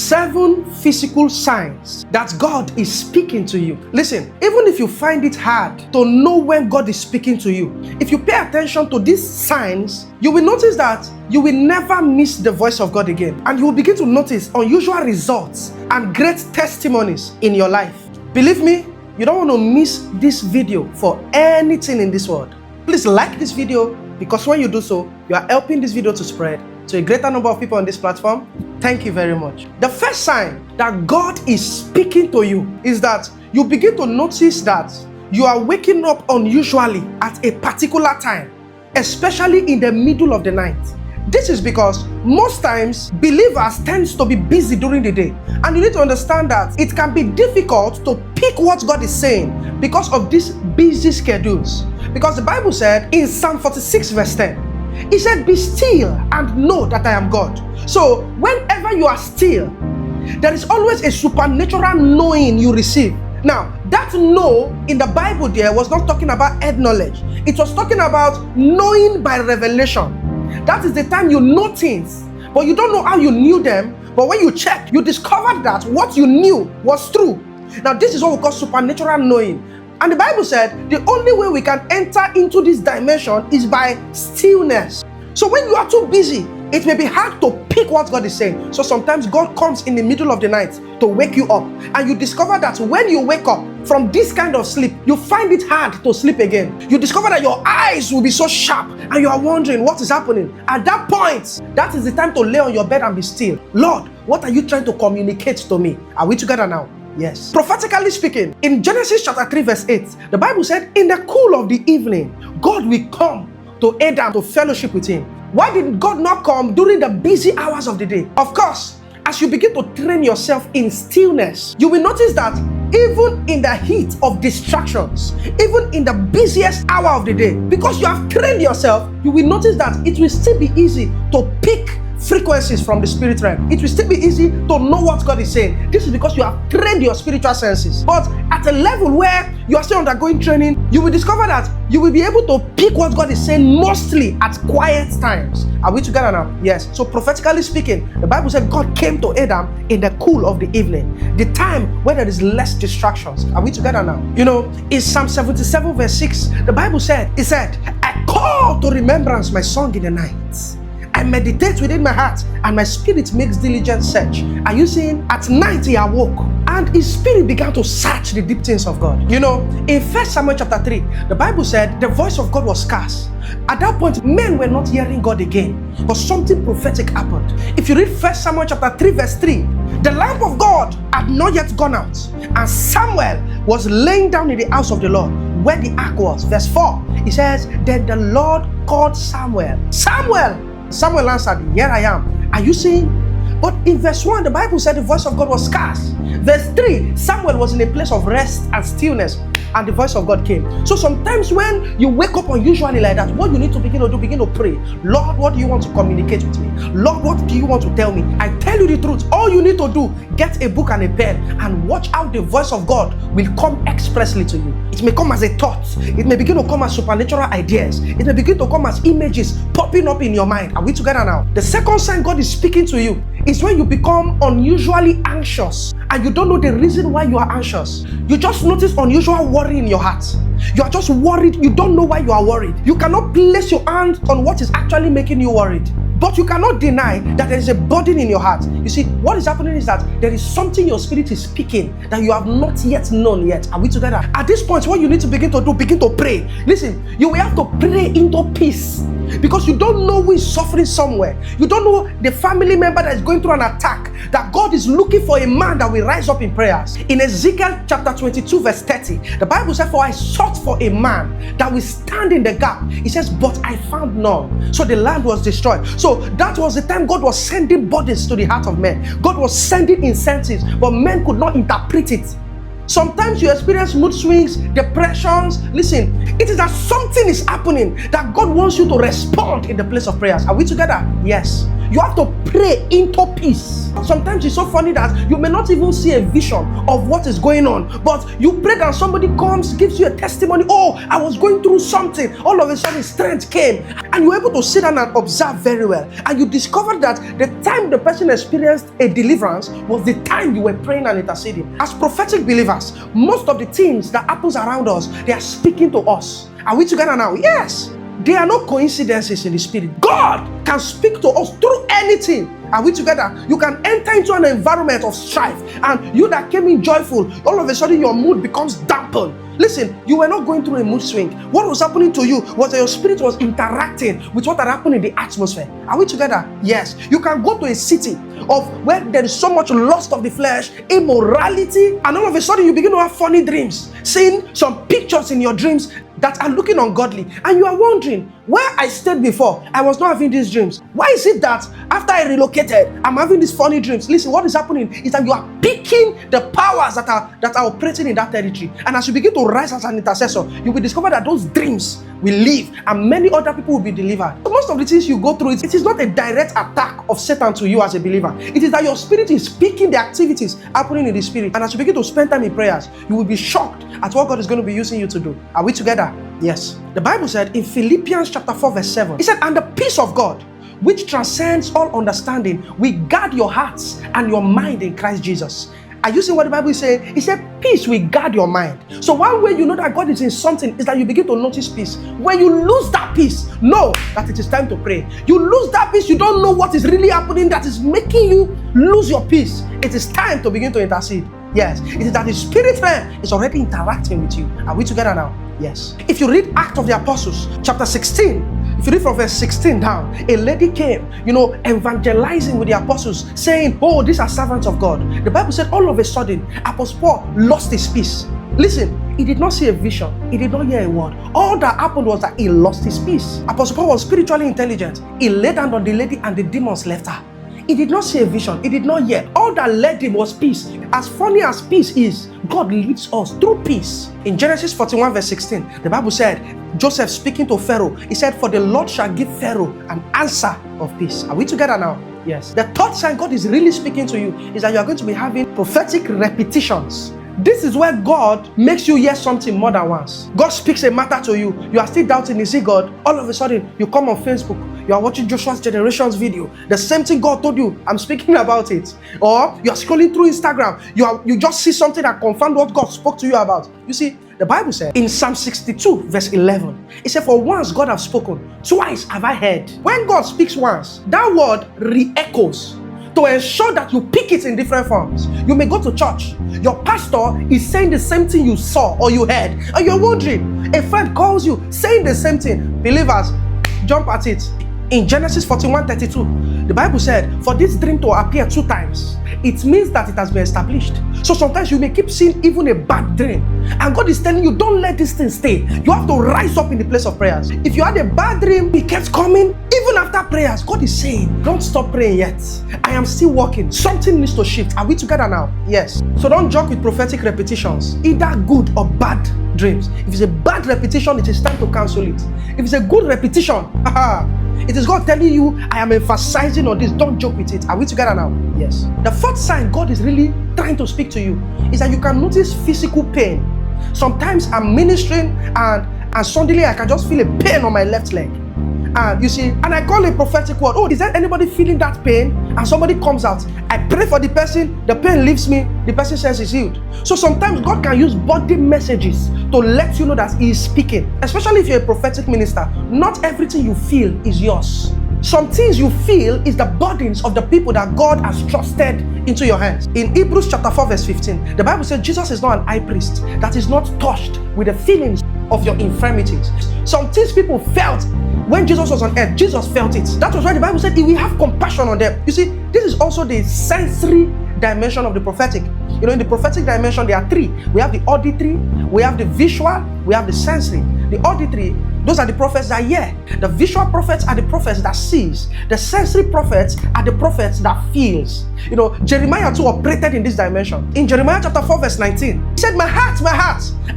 7 physical signs that God is speaking to you. Listen, even if you find it hard to know when God is speaking to you, if you pay attention to these signs, you will notice that you will never miss the voice of God again. And you will begin to notice unusual results and great testimonies in your life. Believe me, you don't want to miss this video for anything in this world. Please like this video, because when you do so, you are helping this video to spread to a greater number of people on this platform. Thank you very much. The first sign that God is speaking to you is that you begin to notice that you are waking up unusually at a particular time, especially in the middle of the night. This is because most times believers tend to be busy during the day, and you need to understand that it can be difficult to pick what God is saying because of these busy schedules. Because the Bible said in Psalm 46 verse 10, He said, "Be still and know that I am God." So whenever you are still, there is always a supernatural knowing you receive. Now, that know in the Bible there was not talking about head knowledge. It was talking about knowing by revelation. That is the time you know things, but you don't know how you knew them. But when you check, you discovered that what you knew was true. Now, this is what we call supernatural knowing. And the Bible said the only way we can enter into this dimension is by stillness. So when you are too busy, it may be hard to pick what God is saying. So sometimes God comes in the middle of the night to wake you up. And you discover that when you wake up from this kind of sleep, you find it hard to sleep again. You discover that your eyes will be so sharp and you are wondering what is happening. At that point, that is the time to lay on your bed and be still. Lord, what are you trying to communicate to me? Are we together now? Yes. Prophetically speaking, in Genesis chapter 3 verse 8, the Bible said, in the cool of the evening, God will come to Adam to fellowship with him. Why did God not come during the busy hours of the day? Of course, as you begin to train yourself in stillness, you will notice that even in the heat of distractions, even in the busiest hour of the day, because you have trained yourself, you will notice that it will still be easy to pick frequencies from the spirit realm. It will still be easy to know what God is saying. This is because you have trained your spiritual senses. But at a level where you are still undergoing training, you will discover that you will be able to pick what God is saying mostly at quiet times. Are we together now? Yes. So prophetically speaking, the Bible said God came to Adam in the cool of the evening, the time where there is less distractions. Are we together now? You know, in Psalm 77 verse 6, the Bible said, it said, "I call to remembrance my song in the night. I meditate within my heart, and my spirit makes diligent search." Are you seeing? At night he awoke, and his spirit began to search the deep things of God. You know, in 1 Samuel chapter 3, the Bible said the voice of God was scarce. At that point, men were not hearing God again, but something prophetic happened. If you read 1 Samuel chapter 3 verse 3, the lamp of God had not yet gone out, and Samuel was laying down in the house of the Lord, where the ark was. Verse 4, it says, "Then the Lord called Samuel. Samuel! Samuel answered, Here I am." Are you seeing? But in verse 1, the Bible said the voice of God was scarce. Verse 3, Samuel was in a place of rest and stillness, and the voice of God came. So sometimes when you wake up unusually like that, what you need to begin to do, begin to pray. Lord, what do you want to communicate with me? Lord, what do you want to tell me? I tell you the truth. All you need to do, get a book and a pen and watch how the voice of God will come expressly to you. It may come as a thought. It may begin to come as supernatural ideas. It may begin to come as images popping up in your mind. Are we together now? The second sign God is speaking to you is when you become unusually anxious and you don't know the reason why you are anxious. You just notice unusual worry in your heart. You are just worried. You don't know why you are worried. You cannot place your hand on what is actually making you worried. But you cannot deny that there is a burden in your heart. You see, what is happening is that there is something your spirit is speaking that you have not yet known yet. Are we together? At this point, what you need to begin to do, begin to pray. Listen, you will have to pray into peace, because you don't know who is suffering somewhere. You don't know the family member that is going through an attack, that God is looking for a man that will rise up in prayers. In Ezekiel chapter 22 verse 30, the Bible said, "For I sought for a man that will stand in the gap." It says, "But I found none." So the land was destroyed. So that was the time God was sending bodies to the heart of men. God was sending incentives, but men could not interpret it. Sometimes you experience mood swings, depressions. Listen, it is that something is happening that God wants you to respond in the place of prayers. Are we together? Yes. You have to pray into peace. Sometimes it's so funny that you may not even see a vision of what is going on, but you pray and somebody comes, gives you a testimony. Oh, I was going through something. All of a sudden, strength came, and you were able to sit down and observe very well. And you discovered that the time the person experienced a deliverance was the time you were praying and interceding. As prophetic believers, most of the things that happens around us, they are speaking to us. Are we together now? Yes. There are no coincidences in the spirit. God can speak to us through anything. Are we together? You can enter into an environment of strife, and you that came in joyful, all of a sudden your mood becomes dampened. Listen, you were not going through a mood swing. What was happening to you was that your spirit was interacting with what had happened in the atmosphere. Are we together? Yes. You can go to a city of where there is so much lust of the flesh, immorality, and all of a sudden you begin to have funny dreams, seeing some pictures in your dreams that are looking ungodly, and you are wondering, where I stayed before, I was not having these dreams. Why is it that after I relocated, I'm having these funny dreams? Listen, what is happening is that you are picking the powers that are operating in that territory. And as you begin to rise as an intercessor, you will discover that those dreams will leave, and many other people will be delivered. So most of the things you go through, it is not a direct attack of Satan to you as a believer. It is that your spirit is picking the activities happening in the spirit. And as you begin to spend time in prayers, you will be shocked at what God is going to be using you to do. Are we together? Yes. The Bible said in Philippians chapter 4 verse 7, it said, and the peace of God, which transcends all understanding, will guard your hearts and your mind in Christ Jesus. Are you seeing what the Bible is saying? It said, peace will guard your mind. So one way you know that God is in something is that you begin to notice peace. When you lose that peace, know that it is time to pray. You lose that peace, you don't know what is really happening that is making you lose your peace. It is time to begin to intercede. Yes, it is that the spirit realm is already interacting with you. Are we together now? Yes. If you read Acts of the Apostles, chapter 16, if you read from verse 16 down, a lady came, evangelizing with the apostles, saying, oh, these are servants of God. The Bible said all of a sudden, Apostle Paul lost his peace. Listen, he did not see a vision. He did not hear a word. All that happened was that he lost his peace. Apostle Paul was spiritually intelligent. He laid hand on the lady and the demons left her. He did not see a vision. He did not hear. All that led him was peace. As funny as peace is, God leads us through peace. In Genesis 41 verse 16, the Bible said, Joseph speaking to Pharaoh, he said, for the Lord shall give Pharaoh an answer of peace. Are we together now? Yes. The third sign God is really speaking to you is that you are going to be having prophetic repetitions. This is where God makes you hear something more than once. God speaks a matter to you. You are still doubting, is it God? All of a sudden, you come on Facebook. You are watching Joshua's Generations video. The same thing God told you, I'm speaking about it. Or you are scrolling through Instagram. You just see something that confirmed what God spoke to you about. You see, the Bible said in Psalm 62 verse 11, it said, for once God has spoken, twice have I heard. When God speaks once, that word re-echoes. To ensure that you pick it in different forms. You may go to church. Your pastor is saying the same thing you saw or you heard, and you're wondering. A friend calls you saying the same thing. Believers, jump at it. In Genesis 41:32, the Bible said, for this dream to appear 2 times, it means that it has been established. So sometimes you may keep seeing even a bad dream, and God is telling you, don't let this thing stay. You have to rise up in the place of prayers. If you had a bad dream, it kept coming, even after prayers, God is saying, don't stop praying yet. I am still working. Something needs to shift. Are we together now? Yes. So don't joke with prophetic repetitions, either good or bad dreams. If it's a bad repetition, it is time to cancel it. If it's a good repetition, it is God telling you, I am emphasizing on this. Don't joke with it. Are we together now? Yes. The fourth sign God is really trying to speak to you is that you can notice physical pain. Sometimes I'm ministering and suddenly I can just feel a pain on my left leg. And you see, and I call it prophetic word. Oh, is there anybody feeling that pain? And somebody comes out. I pray for the person, the pain leaves me, the person says he's healed. So sometimes God can use body messages to let you know that He is speaking. Especially if you're a prophetic minister, not everything you feel is yours. Some things you feel is the burdens of the people that God has trusted into your hands. In Hebrews chapter 4 verse 15, the Bible says Jesus is not an high priest that is not touched with the feelings of your infirmities. Some things people felt when Jesus was on earth, Jesus felt it. That was why the Bible said He will have compassion on them. You see, this is also the sensory dimension of the prophetic. In the prophetic dimension, there are 3. We have the auditory, we have the visual, we have the sensory. The auditory, those are the prophets that hear. The visual prophets are the prophets that sees. The sensory prophets are the prophets that feels. Jeremiah too operated in this dimension. In Jeremiah chapter 4 verse 19, he said, my heart,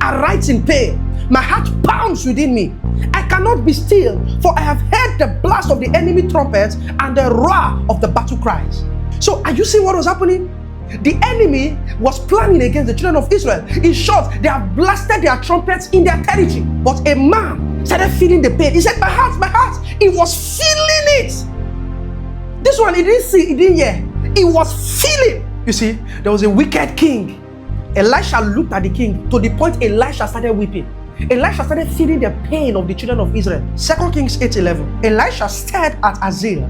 I write in pain. My heart pounds within me. I cannot be still, for I have heard the blast of the enemy trumpets and the roar of the battle cries. So are you seeing what was happening? The enemy was planning against the children of Israel. In short, they have blasted their trumpets in their territory. But a man started feeling the pain. He said, my heart. He was feeling it. This one, he didn't see, he didn't hear. He was feeling. You see, there was a wicked king. Elisha looked at the king to the point Elisha started weeping. Elisha started feeling the pain of the children of Israel. 2 Kings 8:11. Elisha stared at Hazael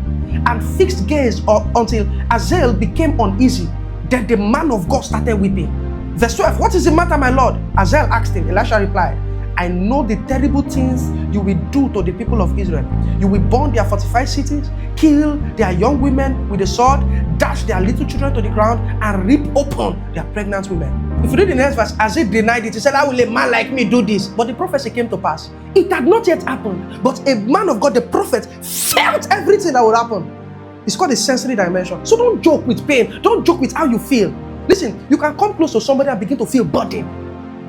and fixed gaze until Hazael became uneasy. Then the man of God started weeping. Verse 12. What is the matter, my lord? Hazael asked him. Elisha replied, I know the terrible things you will do to the people of Israel. You will burn their fortified cities, kill their young women with the sword, dash their little children to the ground, and rip open their pregnant women. If you read the next verse, Hazael denied it. He said, how will a man like me do this? But the prophecy came to pass. It had not yet happened, but a man of God, the prophet, felt everything that would happen. It's called a sensory dimension. So don't joke with pain. Don't joke with how you feel. Listen, you can come close to somebody and begin to feel burden.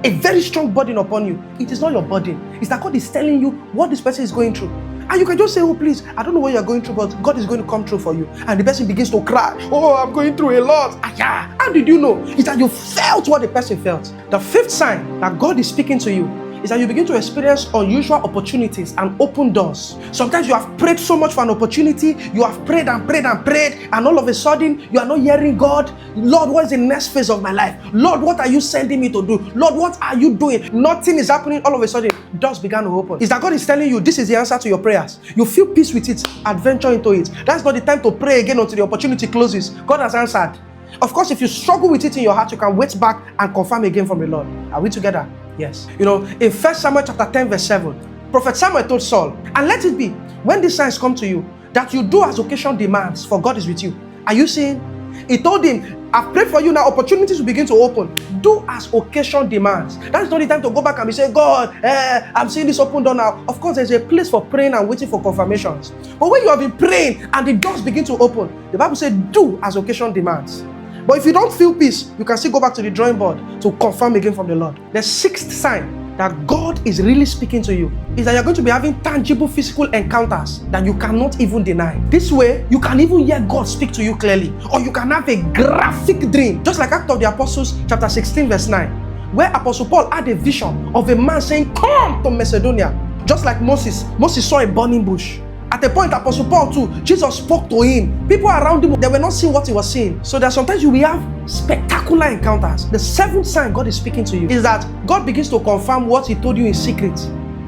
A very strong burden upon you. It is not your burden. It's that God is telling you what this person is going through. And you can just say, oh please, I don't know what you're going through, but God is going to come through for you. And the person begins to cry. Oh, I'm going through a lot. Yeah. How did you know? It's that you felt what the person felt. The fifth sign that God is speaking to you is that you begin to experience unusual opportunities and open doors. Sometimes you have prayed so much for an opportunity, you have prayed and prayed and prayed, and all of a sudden you are not hearing God. Lord, what is the next phase of my life? Lord, what are you sending me to do? Lord, what are you doing? Nothing is happening. All of a sudden, doors began to open. Is that God is telling you this is the answer to your prayers. You feel peace with it, adventure into it. That's not the time to pray again until the opportunity closes. God has answered. Of course, if you struggle with it in your heart, you can wait back and confirm again from the Lord. Are we together? Yes. You know, in 1 Samuel chapter 10 verse 7, Prophet Samuel told Saul, and let it be, when these signs come to you, that you do as occasion demands, for God is with you. Are you seeing? He told him, I've prayed for you now, opportunities will begin to open. Do as occasion demands. That's not the time to go back and be saying, God, I'm seeing this open door now. Of course, there's a place for praying and waiting for confirmations. But when you have been praying and the doors begin to open, the Bible says, do as occasion demands. But if you don't feel peace, you can still go back to the drawing board to confirm again from the Lord. The sixth sign that God is really speaking to you is that you're going to be having tangible physical encounters that you cannot even deny. This way, you can even hear God speak to you clearly, or you can have a graphic dream, just like Acts of the Apostles chapter 16 verse 9, where Apostle Paul had a vision of a man saying, come to Macedonia. Just like Moses saw a burning bush. At a point, Apostle Paul too, Jesus spoke to him. People around him, they were not seeing what he was seeing. So that sometimes you will have spectacular encounters. The seventh sign God is speaking to you is that God begins to confirm what he told you in secret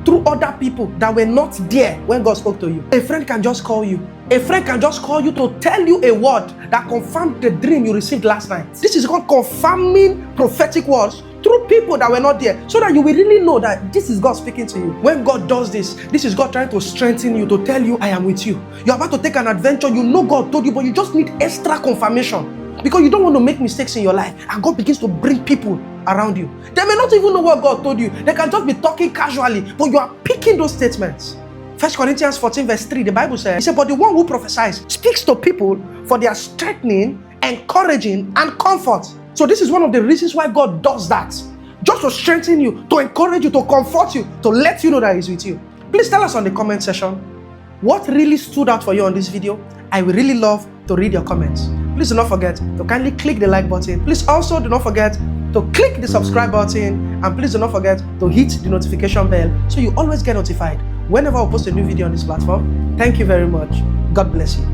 through other people that were not there when God spoke to you. A friend can just call you. A friend can just call you to tell you a word that confirmed the dream you received last night. This is called confirming prophetic words through people that were not there, so that you will really know that this is God speaking to you. When God does this, this is God trying to strengthen you, to tell you, I am with you. You're about to take an adventure, you know God told you, but you just need extra confirmation because you don't want to make mistakes in your life. And God begins to bring people around you. They may not even know what God told you. They can just be talking casually, but you are picking those statements. 1 Corinthians 14 verse 3, the Bible says, he said, but the one who prophesies speaks to people for their strengthening, encouraging, and comfort. So this is one of the reasons why God does that. Just to strengthen you, to encourage you, to comfort you, to let you know that He's with you. Please tell us on the comment section what really stood out for you on this video. I would really love to read your comments. Please do not forget to kindly click the like button. Please also do not forget to click the subscribe button. And please do not forget to hit the notification bell so you always get notified whenever I post a new video on this platform. Thank you very much. God bless you.